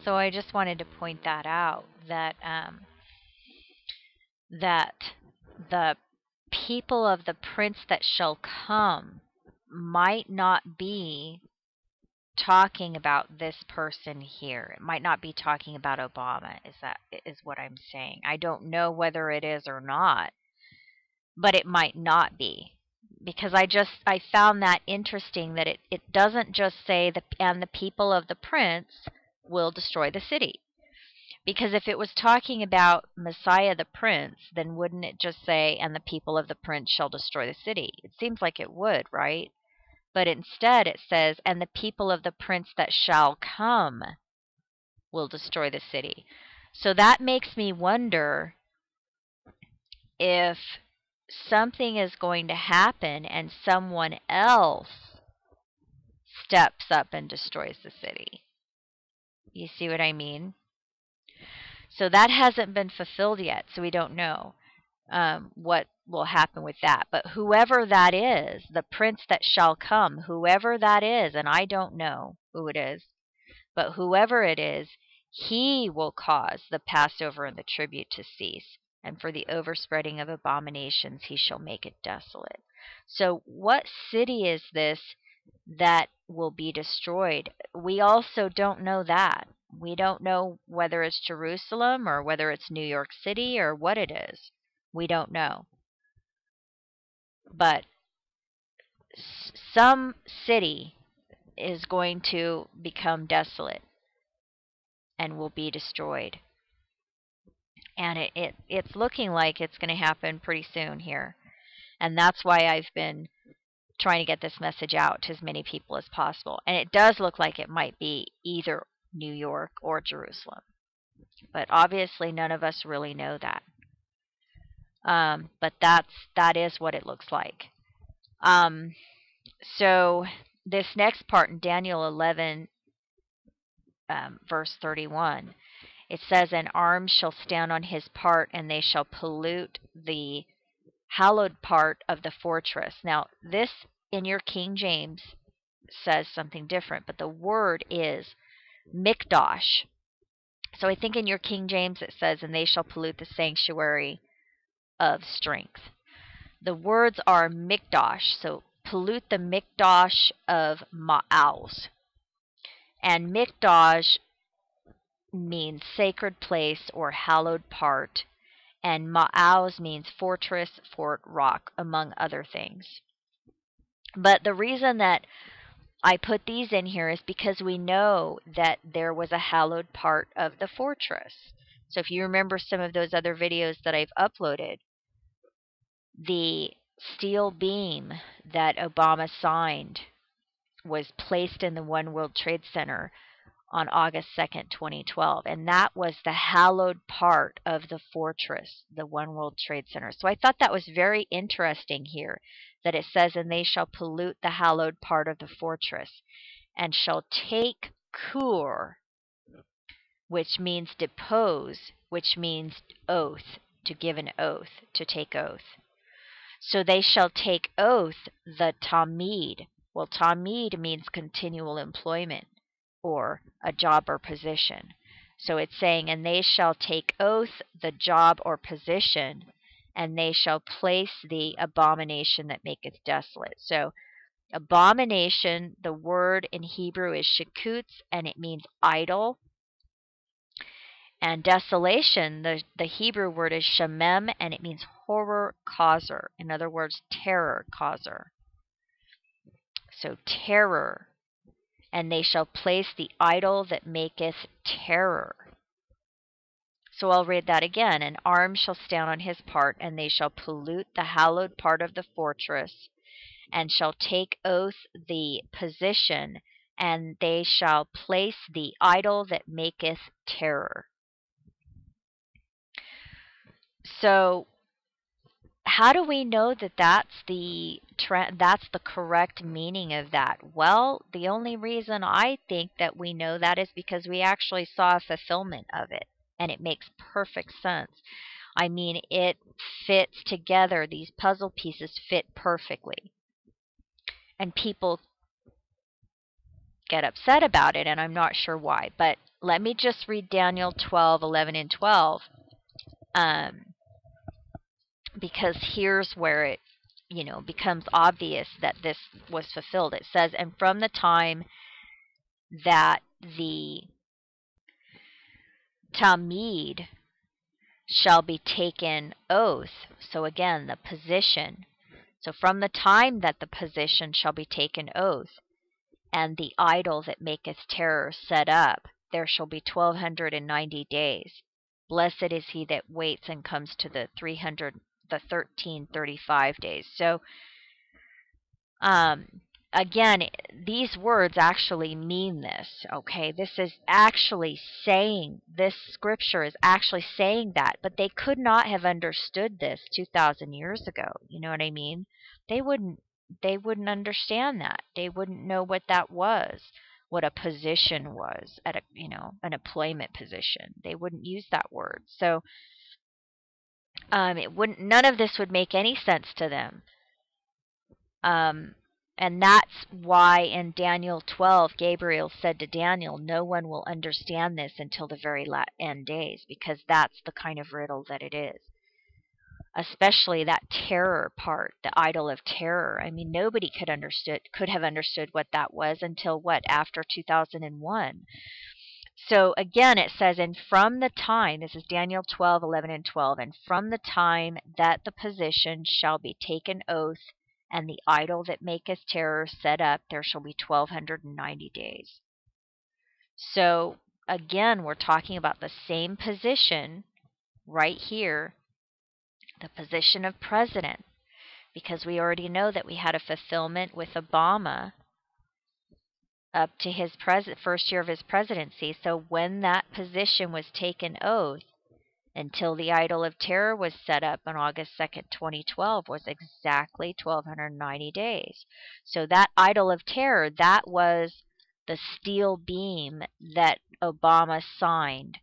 So I just wanted to point that out, that that the people of the prince that shall come might not be talking about this person here. It might not be talking about Obama. Is what I'm saying. I don't know whether it is or not, but it might not be, because I found that interesting, that it doesn't just say and the people of the prince will destroy the city. Because if it was talking about Messiah the prince, then wouldn't it just say, and the people of the prince shall destroy the city? It seems like it would, right? But instead it says, and the people of the prince that shall come will destroy the city. So that makes me wonder if something is going to happen and someone else steps up and destroys the city. You see what I mean? So that hasn't been fulfilled yet, so we don't know what will happen with that. But whoever that is, the prince that shall come, whoever that is, and I don't know who it is, but whoever it is, he will cause the Passover and the tribute to cease. And for the overspreading of abominations, he shall make it desolate. So what city is this that will be destroyed? We also don't know that. We don't know whether it's Jerusalem or whether it's New York City or what it is. We don't know. But some city is going to become desolate and will be destroyed. And it's looking like it's going to happen pretty soon here. And that's why I've been trying to get this message out to as many people as possible. And it does look like it might be either New York or Jerusalem. But obviously none of us really know that. But that is what it looks like. So this next part in Daniel 11, verse 31, it says, "And arms shall stand on his part, and they shall pollute the hallowed part of the fortress." Now, this in your King James says something different, but the word is mikdash. So I think in your King James it says, "And they shall pollute the sanctuary of strength." The words are mikdash, so pollute the mikdash of Ma'aus. And mikdash means sacred place or hallowed part, and Ma'aus means fortress, fort, rock, among other things. But the reason that I put these in here is because we know that there was a hallowed part of the fortress. So if you remember some of those other videos that I've uploaded, the steel beam that Obama signed was placed in the One World Trade Center on August 2nd, 2012. And that was the hallowed part of the fortress, the One World Trade Center. So I thought that was very interesting here, that it says, "And they shall pollute the hallowed part of the fortress, and shall take Kur," which means depose, which means oath, to give an oath, to take oath. So they shall take oath the Tamid. Well, Tamid means continual employment, or a job or position. So it's saying, "And they shall take oath the job or position, and they shall place the abomination that maketh desolate." So abomination, the word in Hebrew is shekutz, and it means idol. And desolation, the Hebrew word is shamem, and it means horror causer. In other words, terror causer. So terror. "And they shall place the idol that maketh terror." So I'll read that again. "And arms shall stand on his part, and they shall pollute the hallowed part of the fortress, and shall take oath the position, and they shall place the idol that maketh terror." So how do we know that that's the correct meaning of that? Well, the only reason I think that we know that is because we actually saw a fulfillment of it, and it makes perfect sense. I mean, it fits together. These puzzle pieces fit perfectly. And people get upset about it, and I'm not sure why. But let me just read Daniel 12:11 and 12, because here's where it, becomes obvious that this was fulfilled. It says, and from the time that the Talmud shall be taken oath. So again, the position. So from the time that the position shall be taken oath, and the idol that maketh terror set up, there shall be 1290 days. Blessed is he that waits and comes to the 1335 days. So again, these words actually mean this, okay? This scripture is actually saying that, but they could not have understood this 2,000 years ago. You know what I mean? They wouldn't understand that. They wouldn't know what that was, what a position was at an employment position. They wouldn't use that word. So none of this would make any sense to them. And that's why in Daniel 12, Gabriel said to Daniel, no one will understand this until the very end days, because that's the kind of riddle that it is. Especially that terror part, the idol of terror. I mean, nobody could have understood what that was until after 2001. So again, it says, and from the time, this is Daniel 12:11 and 12, and from the time that the position shall be taken oath, and the idol that maketh terror set up, there shall be 1290 days. So again, we're talking about the same position right here, the position of president, because we already know that we had a fulfillment with Obama up to his first year of his presidency. So when that position was taken oath, until the idol of terror was set up on August 2nd, 2012, was exactly 1290 days. So that idol of terror, that was the steel beam that Obama signed,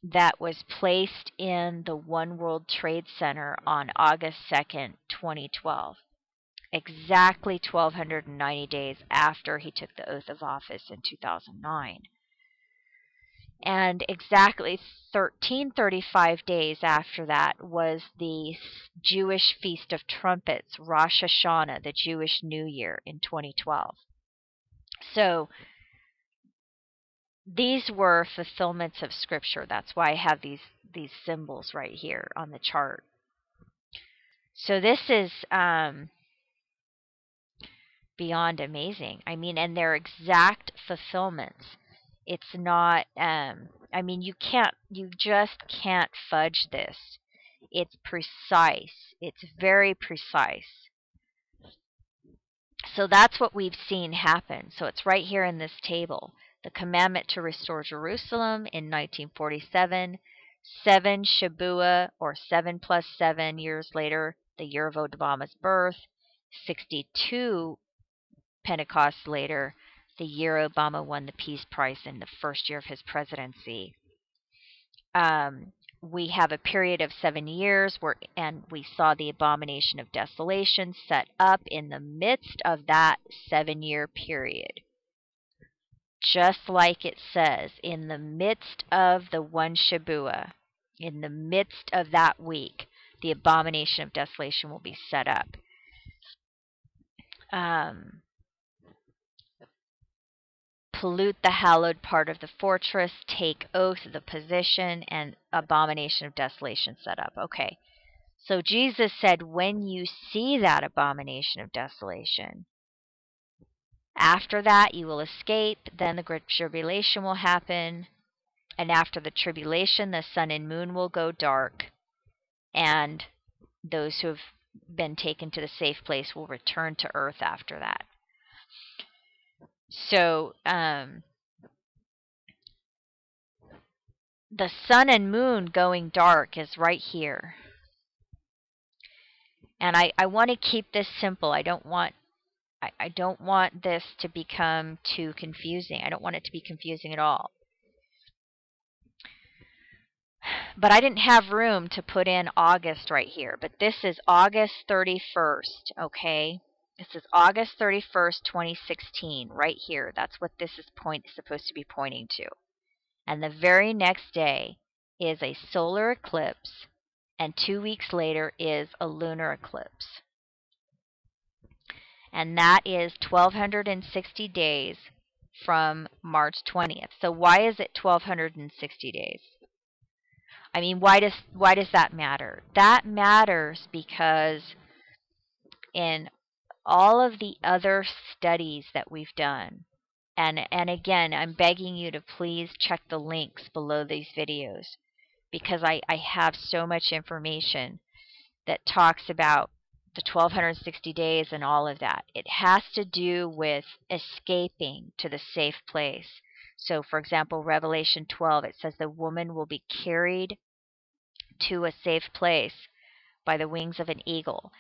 that was placed in the One World Trade Center on August 2nd, 2012. Exactly 1290 days after he took the oath of office in 2009. And exactly 1335 days after that was the Jewish Feast of Trumpets, Rosh Hashanah, the Jewish New Year in 2012. So these were fulfillments of Scripture. That's why I have these symbols right here on the chart. So this is beyond amazing. I mean, and they're exact fulfillments. It's not, you just can't fudge this. It's precise. It's very precise. So that's what we've seen happen. So it's right here in this table. The commandment to restore Jerusalem in 1947, 7 Shabuah, or 7 plus 7 years later, the year of Obama's birth, 62 Pentecost later, the year Obama won the Peace Prize in the first year of his presidency. We have a period of 7 years and we saw the Abomination of Desolation set up in the midst of that 7-year period. Just like it says, in the midst of the one Shabuah, in the midst of that week, the Abomination of Desolation will be set up. Pollute the hallowed part of the fortress, take oath of the position, and Abomination of Desolation set up. Okay, so Jesus said, when you see that Abomination of Desolation, after that you will escape, then the great tribulation will happen, and after the tribulation the sun and moon will go dark, and those who have been taken to the safe place will return to earth after that. So the sun and moon going dark is right here. And I want to keep this simple. I don't want this to become too confusing. I don't want it to be confusing at all. But I didn't have room to put in August right here. But this is August 31st, okay? This is August 31st, 2016, right here. That's what this is supposed to be pointing to. And the very next day is a solar eclipse, and 2 weeks later is a lunar eclipse. And that is 1,260 days from March 20th. So why is it 1,260 days? I mean, why does that matter? That matters because in all of the other studies that we've done, and again, I'm begging you to please check the links below these videos, because I have so much information that talks about the 1,260 days and all of that. It has to do with escaping to the safe place. So, for example, Revelation 12, it says the woman will be carried to a safe place by the wings of an eagle,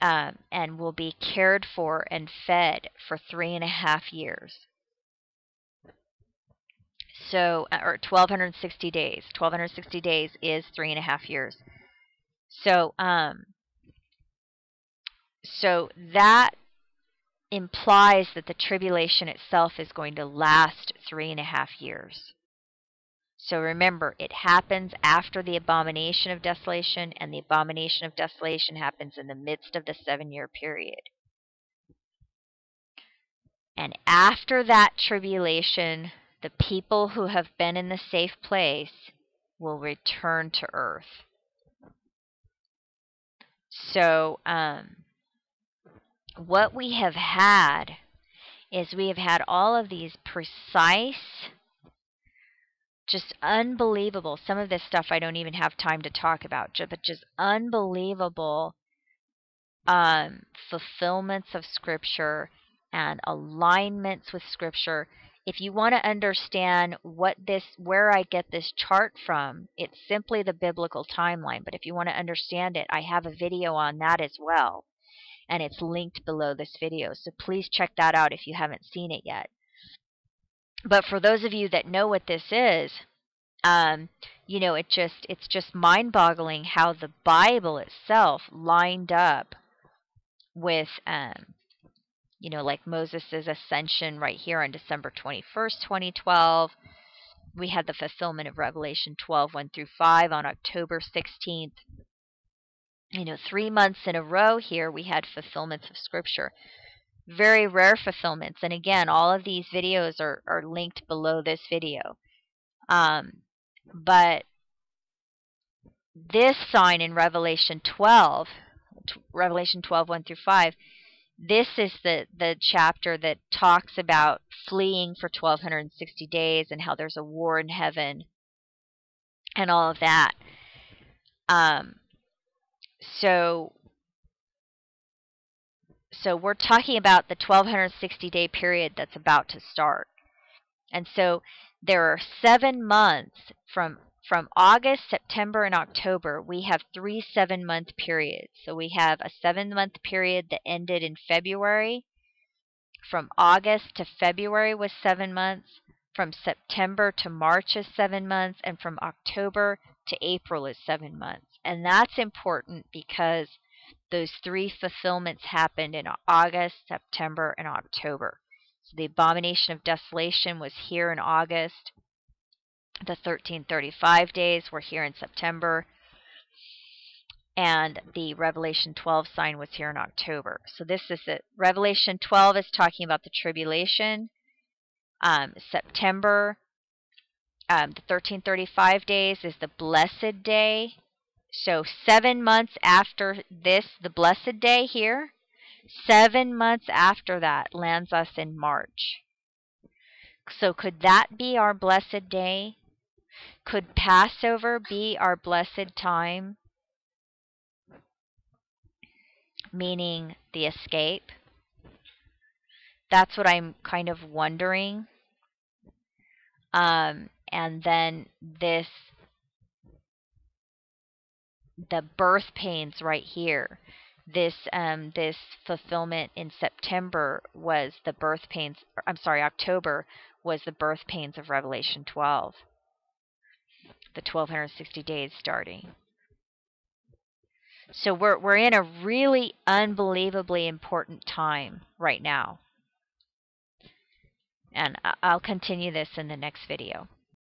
and will be cared for and fed for 3.5 years. So, or 1,260 days. 1,260 days is 3.5 years. So, so that implies that the tribulation itself is going to last 3.5 years. So remember, it happens after the Abomination of Desolation, and the Abomination of Desolation happens in the midst of the 7-year period. And after that tribulation, the people who have been in the safe place will return to earth. So, what we have had is we have had all of these precise, just unbelievable, some of this stuff I don't even have time to talk about, but just unbelievable fulfillments of Scripture and alignments with Scripture. If you want to understand where I get this chart from, it's simply the biblical timeline. But if you want to understand it, I have a video on that as well, and it's linked below this video. So please check that out if you haven't seen it yet. But for those of you that know what this is, you know, it's just mind-boggling how the Bible itself lined up with, you know, like Moses' ascension right here on December 21st, 2012. We had the fulfillment of Revelation 12, 1 through 5 on October 16th. You know, 3 months in a row here we had fulfillments of Scripture. Very rare fulfillments. And again, all of these videos are linked below this video. But this sign in Revelation 12, 1 through 5, this is the chapter that talks about fleeing for 1,260 days and how there's a war in heaven and all of that. So we're talking about the 1,260-day period that's about to start. And so there are 7 months from August, September, and October. We have 3 7-month periods. So we have a 7-month period that ended in February. From August to February was 7 months. From September to March is 7 months. And from October to April is 7 months. And that's important because those 3 fulfillments happened in August, September, and October. So the Abomination of Desolation was here in August. The 1335 days were here in September. And the Revelation 12 sign was here in October. So this is it. Revelation 12 is talking about the tribulation. September, the 1335 days is the blessed day. So 7 months after this, the blessed day here, 7 months after that lands us in March. So could that be our blessed day? Could Passover be our blessed time? Meaning the escape? That's what I'm kind of wondering. And then the birth pains right here. This fulfillment in September was the birth pains. I'm sorry, October was the birth pains of Revelation 12. The 1,260 days starting. So we're in a really unbelievably important time right now. And I'll continue this in the next video.